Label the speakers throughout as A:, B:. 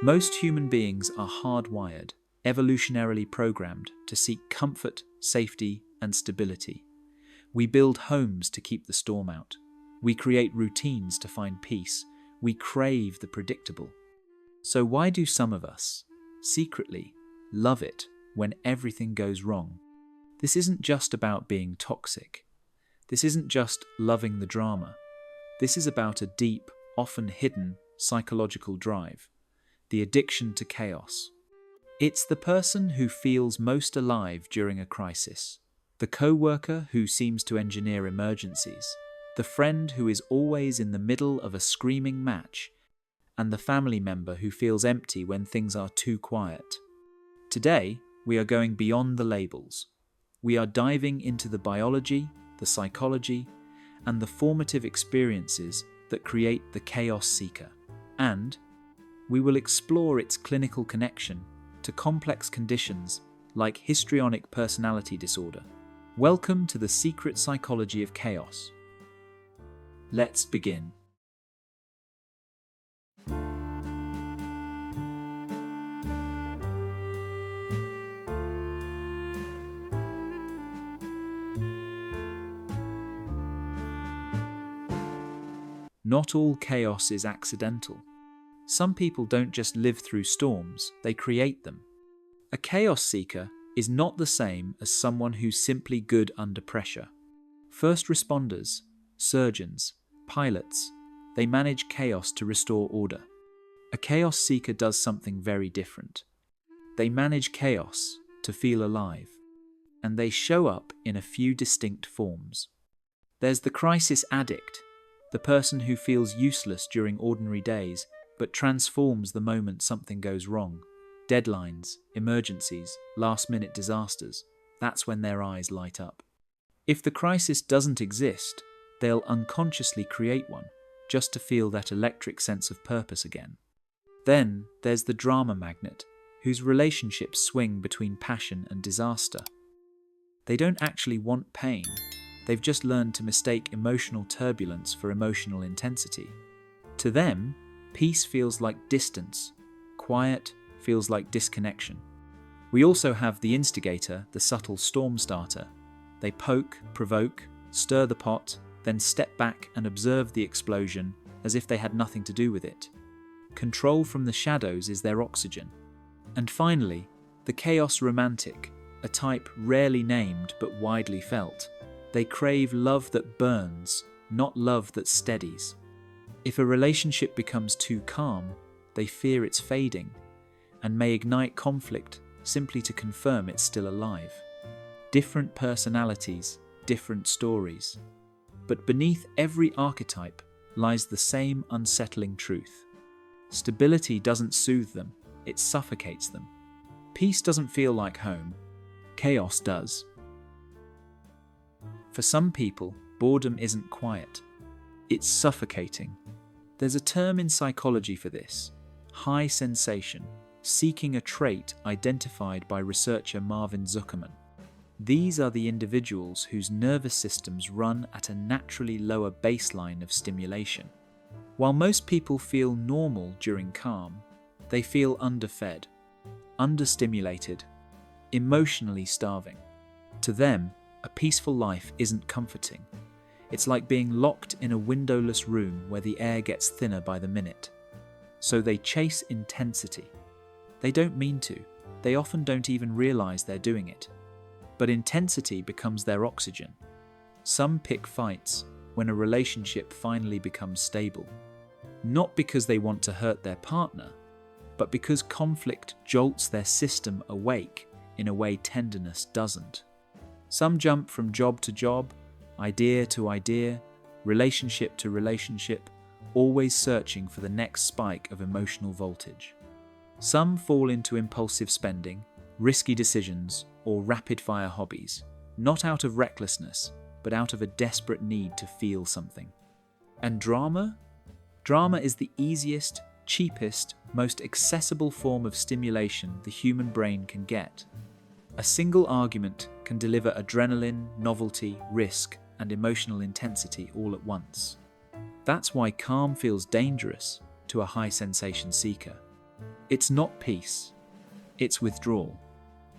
A: Most human beings are hardwired, evolutionarily programmed to seek comfort, safety, and stability. We build homes to keep the storm out. We create routines to find peace. We crave the predictable. So why do some of us, secretly, love it when everything goes wrong? This isn't just about being toxic. This isn't just loving the drama. This is about a deep, often hidden, psychological drive. The addiction to chaos. It's the person who feels most alive during a crisis, the co-worker who seems to engineer emergencies, the friend who is always in the middle of a screaming match, and the family member who feels empty when things are too quiet. Today, we are going beyond the labels. We are diving into the biology, the psychology, and the formative experiences that create the chaos seeker. And we will explore its clinical connection to complex conditions like histrionic personality disorder. Welcome to the secret psychology of chaos. Let's begin. Not all chaos is accidental. Some people don't just live through storms, they create them. A chaos seeker is not the same as someone who's simply good under pressure. First responders, surgeons, pilots, they manage chaos to restore order. A chaos seeker does something very different. They manage chaos to feel alive, and they show up in a few distinct forms. There's the crisis addict, the person who feels useless during ordinary days, but transforms the moment something goes wrong. Deadlines, emergencies, last-minute disasters. That's when their eyes light up. If the crisis doesn't exist, they'll unconsciously create one, just to feel that electric sense of purpose again. Then there's the drama magnet, whose relationships swing between passion and disaster. They don't actually want pain. They've just learned to mistake emotional turbulence for emotional intensity. To them, peace feels like distance. Quiet feels like disconnection. We also have the instigator, the subtle storm starter. They poke, provoke, stir the pot, then step back and observe the explosion as if they had nothing to do with it. Control from the shadows is their oxygen. And finally, the chaos romantic, a type rarely named but widely felt. They crave love that burns, not love that steadies. If a relationship becomes too calm, they fear it's fading, and may ignite conflict simply to confirm it's still alive. Different personalities, different stories. But beneath every archetype lies the same unsettling truth. Stability doesn't soothe them, it suffocates them. Peace doesn't feel like home, chaos does. For some people, boredom isn't quiet. It's suffocating. There's a term in psychology for this: high sensation, seeking a trait identified by researcher Marvin Zuckerman. These are the individuals whose nervous systems run at a naturally lower baseline of stimulation. While most people feel normal during calm, they feel underfed, understimulated, emotionally starving. To them, a peaceful life isn't comforting. It's like being locked in a windowless room where the air gets thinner by the minute. So they chase intensity. They don't mean to. They often don't even realize they're doing it. But intensity becomes their oxygen. Some pick fights when a relationship finally becomes stable. Not because they want to hurt their partner, but because conflict jolts their system awake in a way tenderness doesn't. Some jump from job to job, idea to idea, relationship to relationship, always searching for the next spike of emotional voltage. Some fall into impulsive spending, risky decisions, or rapid-fire hobbies, not out of recklessness, but out of a desperate need to feel something. And drama? Drama is the easiest, cheapest, most accessible form of stimulation the human brain can get. A single argument can deliver adrenaline, novelty, risk, and emotional intensity all at once. That's why calm feels dangerous to a high-sensation seeker. It's not peace, it's withdrawal.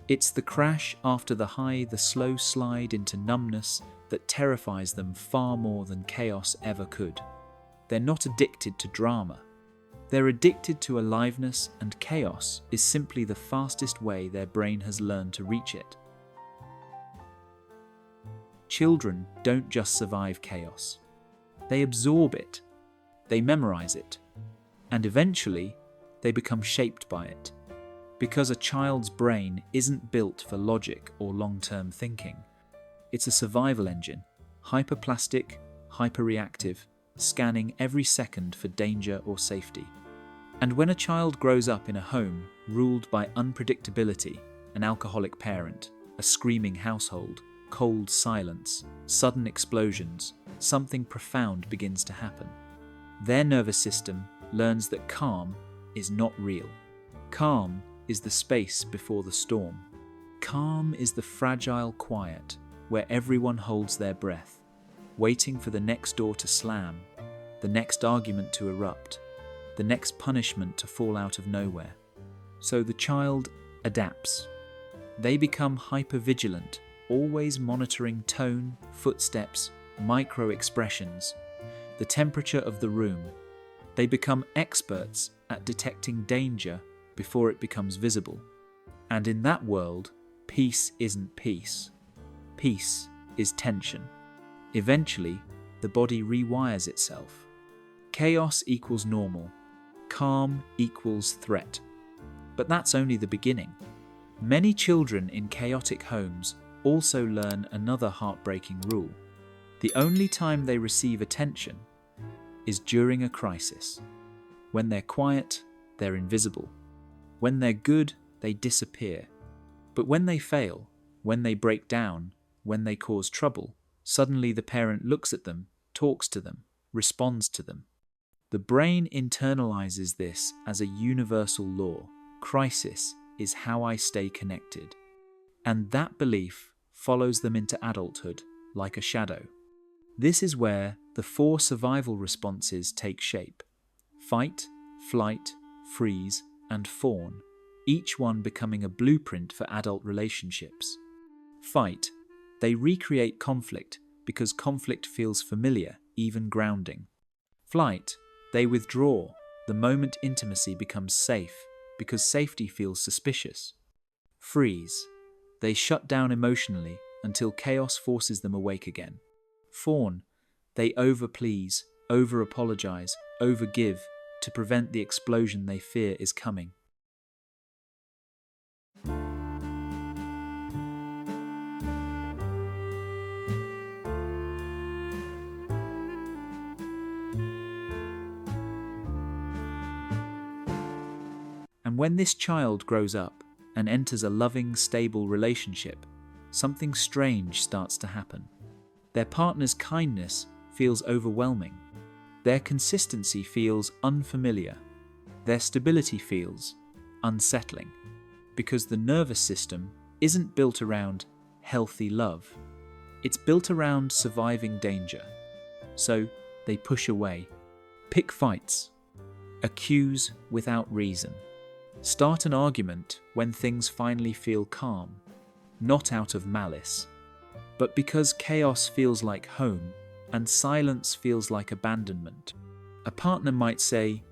A: It's the crash after the high, the slow slide into numbness that terrifies them far more than chaos ever could. They're not addicted to drama. They're addicted to aliveness, and chaos is simply the fastest way their brain has learned to reach it. Children don't just survive chaos. They absorb it. They memorize it. And eventually, they become shaped by it. Because a child's brain isn't built for logic or long-term thinking. It's a survival engine, hyperplastic, hyperreactive, scanning every second for danger or safety. And when a child grows up in a home ruled by unpredictability, an alcoholic parent, a screaming household, cold silence, sudden explosions, something profound begins to happen. Their nervous system learns that calm is not real. Calm is the space before the storm. Calm is the fragile quiet where everyone holds their breath, waiting for the next door to slam, the next argument to erupt, the next punishment to fall out of nowhere. So the child adapts. They become hypervigilant, always monitoring tone, footsteps, micro-expressions, the temperature of the room. They become experts at detecting danger before it becomes visible. And in that world, peace isn't peace. Peace is tension. Eventually, the body rewires itself. Chaos equals normal. Calm equals threat. But that's only the beginning. Many children in chaotic homes also learn another heartbreaking rule. The only time they receive attention is during a crisis. When they're quiet, they're invisible. When they're good, they disappear. But when they fail, when they break down, when they cause trouble, suddenly the parent looks at them, talks to them, responds to them. The brain internalizes this as a universal law. Crisis is how I stay connected. And that belief follows them into adulthood like a shadow. This is where the 4 survival responses take shape: fight, flight, freeze, and fawn, each one becoming a blueprint for adult relationships. Fight. They recreate conflict because conflict feels familiar, even grounding. Flight. They withdraw the moment intimacy becomes safe because safety feels suspicious. Freeze. They shut down emotionally until chaos forces them awake again. Fawn. They over-please, over-apologize, over-give to prevent the explosion they fear is coming. And when this child grows up and enters a loving, stable relationship, something strange starts to happen. Their partner's kindness feels overwhelming. Their consistency feels unfamiliar. Their stability feels unsettling, because the nervous system isn't built around healthy love. It's built around surviving danger. So they push away, pick fights, accuse without reason, start an argument when things finally feel calm, not out of malice, but because chaos feels like home and silence feels like abandonment. A partner might say,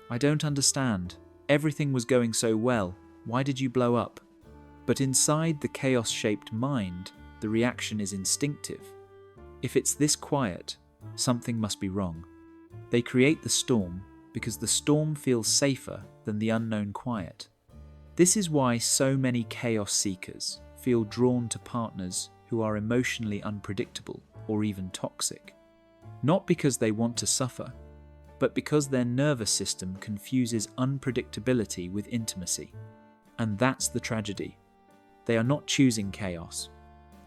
A: "I don't understand. Everything was going so well. Why did you blow up?" But inside the chaos-shaped mind, the reaction is instinctive. If it's this quiet, something must be wrong. They create the storm because the storm feels safer than the unknown quiet. This is why so many chaos seekers feel drawn to partners who are emotionally unpredictable or even toxic. Not because they want to suffer, but because their nervous system confuses unpredictability with intimacy. And that's the tragedy. They are not choosing chaos.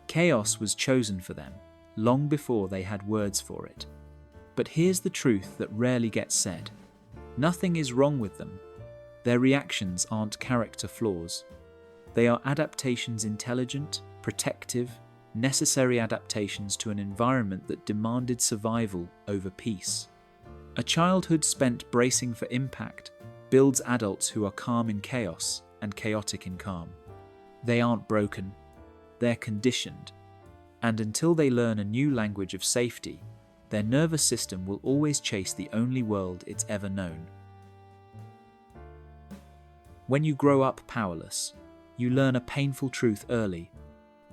A: Chaos was chosen for them, long before they had words for it. But here's the truth that rarely gets said. Nothing is wrong with them. Their reactions aren't character flaws. They are adaptations, intelligent, protective, necessary adaptations to an environment that demanded survival over peace. A childhood spent bracing for impact builds adults who are calm in chaos and chaotic in calm. They aren't broken, they're conditioned. And until they learn a new language of safety, their nervous system will always chase the only world it's ever known. When you grow up powerless, you learn a painful truth early.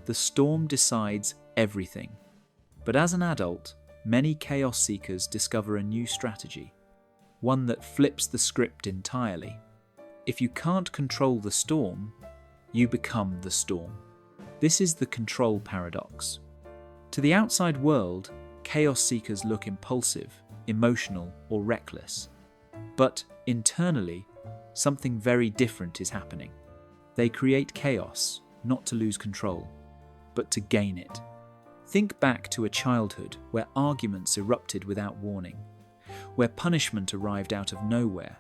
A: The storm decides everything. But as an adult, many chaos seekers discover a new strategy, one that flips the script entirely. If you can't control the storm, you become the storm. This is the control paradox. To the outside world, chaos seekers look impulsive, emotional, or reckless. But internally, something very different is happening. They create chaos, not to lose control, but to gain it. Think back to a childhood where arguments erupted without warning, where punishment arrived out of nowhere,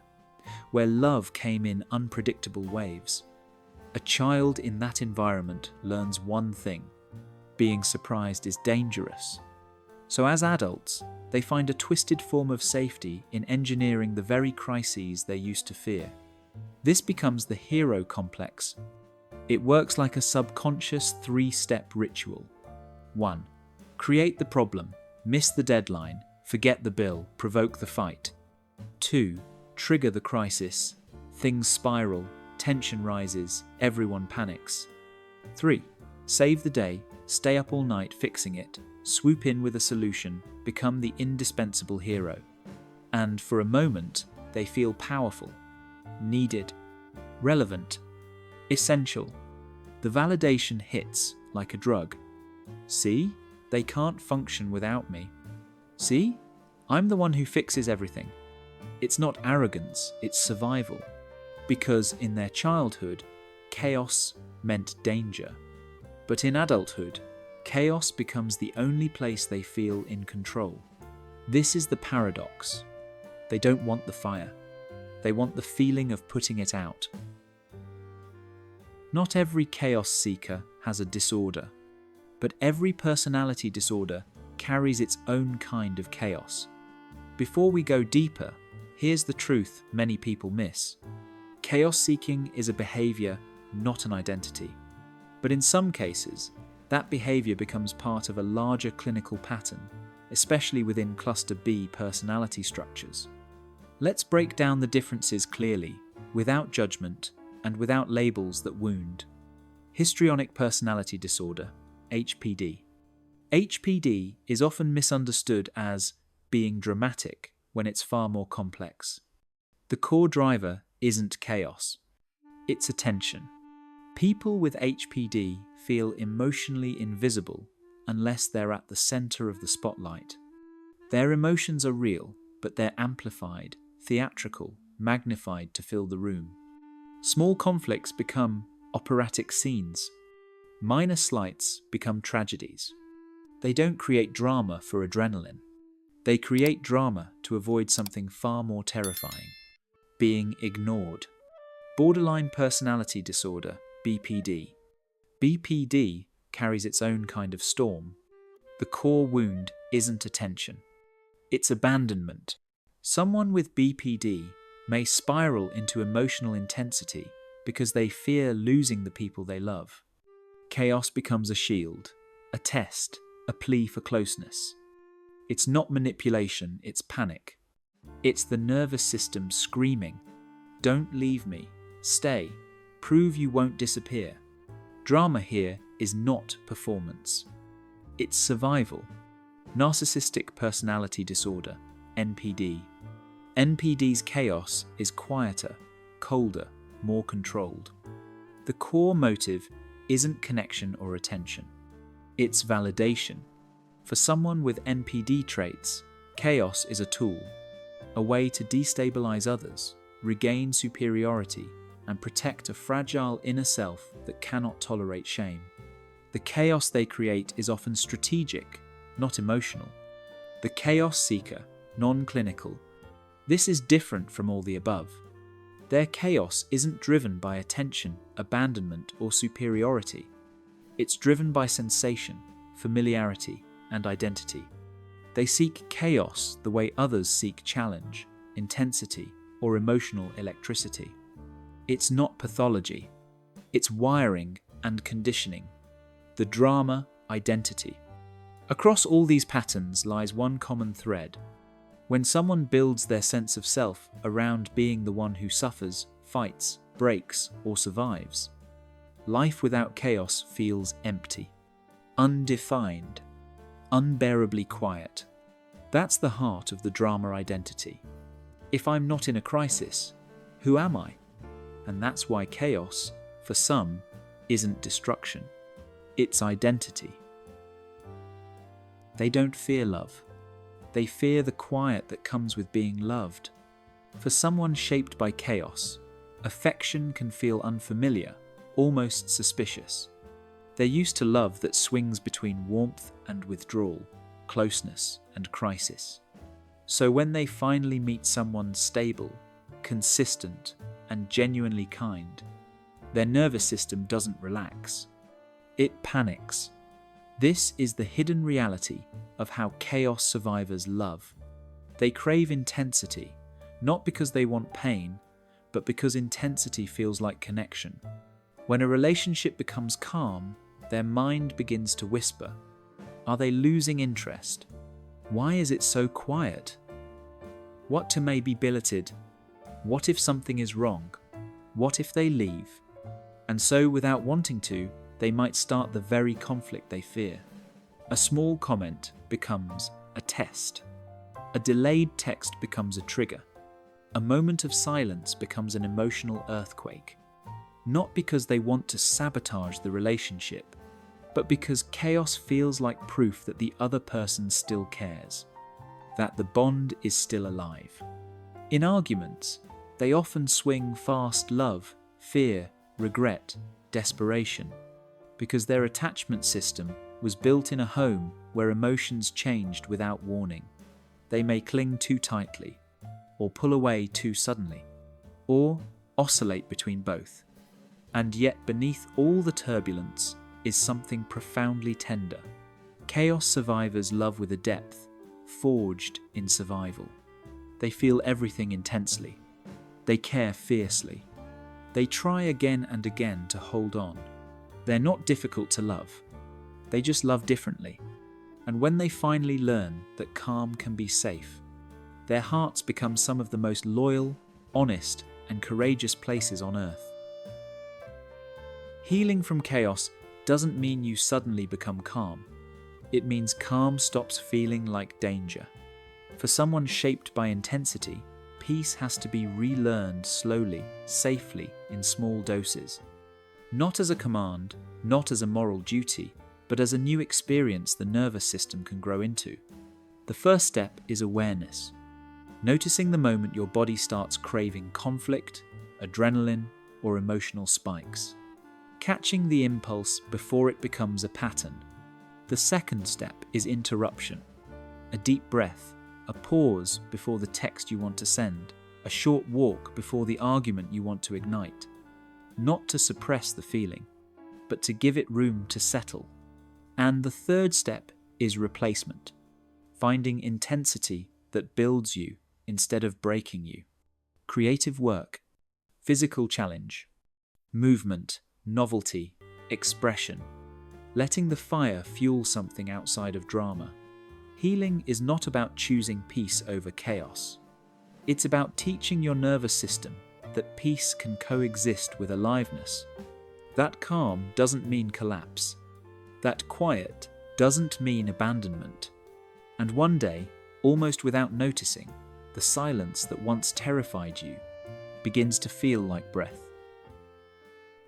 A: where love came in unpredictable waves. A child in that environment learns one thing: being surprised is dangerous. So as adults, they find a twisted form of safety in engineering the very crises they used to fear. This becomes the hero complex. It works like a subconscious 3-step ritual. 1. Create the problem, miss the deadline, forget the bill, provoke the fight. 2. Trigger the crisis. Things spiral, tension rises, everyone panics. 3. Save the day, stay up all night fixing it, swoop in with a solution, become the indispensable hero. And for a moment, they feel powerful, needed, relevant, essential. The validation hits like a drug. See, they can't function without me. See, I'm the one who fixes everything. It's not arrogance, it's survival. Because in their childhood, chaos meant danger. But in adulthood, chaos becomes the only place they feel in control. This is the paradox. They don't want the fire. They want the feeling of putting it out. Not every chaos seeker has a disorder, but every personality disorder carries its own kind of chaos. Before we go deeper, here's the truth many people miss. Chaos seeking is a behavior, not an identity. But in some cases, that behavior becomes part of a larger clinical pattern, especially within Cluster B personality structures. Let's break down the differences clearly, without judgment and without labels that wound. Histrionic personality disorder, HPD. HPD is often misunderstood as being dramatic when it's far more complex. The core driver isn't chaos, it's attention. People with HPD feel emotionally invisible unless they're at the center of the spotlight. Their emotions are real, but they're amplified, theatrical, magnified to fill the room. Small conflicts become operatic scenes. Minor slights become tragedies. They don't create drama for adrenaline. They create drama to avoid something far more terrifying: being ignored. Borderline personality disorder, BPD. BPD carries its own kind of storm. The core wound isn't attention. It's abandonment. Someone with BPD may spiral into emotional intensity because they fear losing the people they love. Chaos becomes a shield, a test, a plea for closeness. It's not manipulation, it's panic. It's the nervous system screaming, "Don't leave me, stay, prove you won't disappear." Drama here is not performance. It's survival. Narcissistic personality disorder, NPD. NPD's chaos is quieter, colder, more controlled. The core motive isn't connection or attention. It's validation. For someone with NPD traits, chaos is a tool, a way to destabilize others, regain superiority, and protect a fragile inner self that cannot tolerate shame. The chaos they create is often strategic, not emotional. The chaos seeker, non-clinical. This is different from all the above. Their chaos isn't driven by attention, abandonment, or superiority. It's driven by sensation, familiarity, and identity. They seek chaos the way others seek challenge, intensity, or emotional electricity. It's not pathology. It's wiring and conditioning. The drama identity. Across all these patterns lies one common thread. When someone builds their sense of self around being the one who suffers, fights, breaks, or survives, life without chaos feels empty, undefined, unbearably quiet. That's the heart of the drama identity. If I'm not in a crisis, who am I? And that's why chaos, for some, isn't destruction. It's identity. They don't fear love. They fear the quiet that comes with being loved. For someone shaped by chaos, affection can feel unfamiliar, almost suspicious. They're used to love that swings between warmth and withdrawal, closeness and crisis. So when they finally meet someone stable, consistent, and genuinely kind, their nervous system doesn't relax. It panics. This is the hidden reality of how chaos survivors love. They crave intensity, not because they want pain, but because intensity feels like connection. When a relationship becomes calm, their mind begins to whisper. Are they losing interest? Why is it so quiet? What to may be billeted? What if something is wrong? What if they leave? And so, without wanting to, they might start the very conflict they fear. A small comment becomes a test. A delayed text becomes a trigger. A moment of silence becomes an emotional earthquake. Not because they want to sabotage the relationship, but because chaos feels like proof that the other person still cares, that the bond is still alive. In arguments, they often swing fast love, fear, regret, desperation, because their attachment system was built in a home where emotions changed without warning. They may cling too tightly, or pull away too suddenly, or oscillate between both. And yet beneath all the turbulence is something profoundly tender. Chaos survivors love with a depth forged in survival. They feel everything intensely. They care fiercely. They try again and again to hold on. They're not difficult to love. They just love differently. And when they finally learn that calm can be safe, their hearts become some of the most loyal, honest, and courageous places on earth. Healing from chaos doesn't mean you suddenly become calm. It means calm stops feeling like danger. For someone shaped by intensity, peace has to be relearned slowly, safely, in small doses. Not as a command, not as a moral duty, but as a new experience the nervous system can grow into. The first step is awareness. Noticing the moment your body starts craving conflict, adrenaline, or emotional spikes. Catching the impulse before it becomes a pattern. The second step is interruption. A deep breath, a pause before the text you want to send, a short walk before the argument you want to ignite. Not to suppress the feeling, but to give it room to settle. And the third step is replacement. Finding intensity that builds you instead of breaking you. Creative work, physical challenge, movement, novelty, expression. Letting the fire fuel something outside of drama. Healing is not about choosing peace over chaos. It's about teaching your nervous system that peace can coexist with aliveness. That calm doesn't mean collapse. That quiet doesn't mean abandonment. And one day, almost without noticing, the silence that once terrified you begins to feel like breath.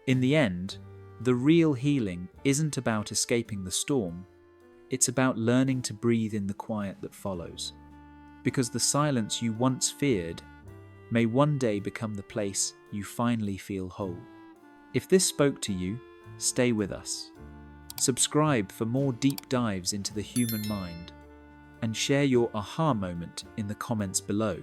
A: In the end, the real healing isn't about escaping the storm, it's about learning to breathe in the quiet that follows. Because the silence you once feared may one day become the place you finally feel whole. If this spoke to you, stay with us. Subscribe for more deep dives into the human mind, and share your aha moment in the comments below.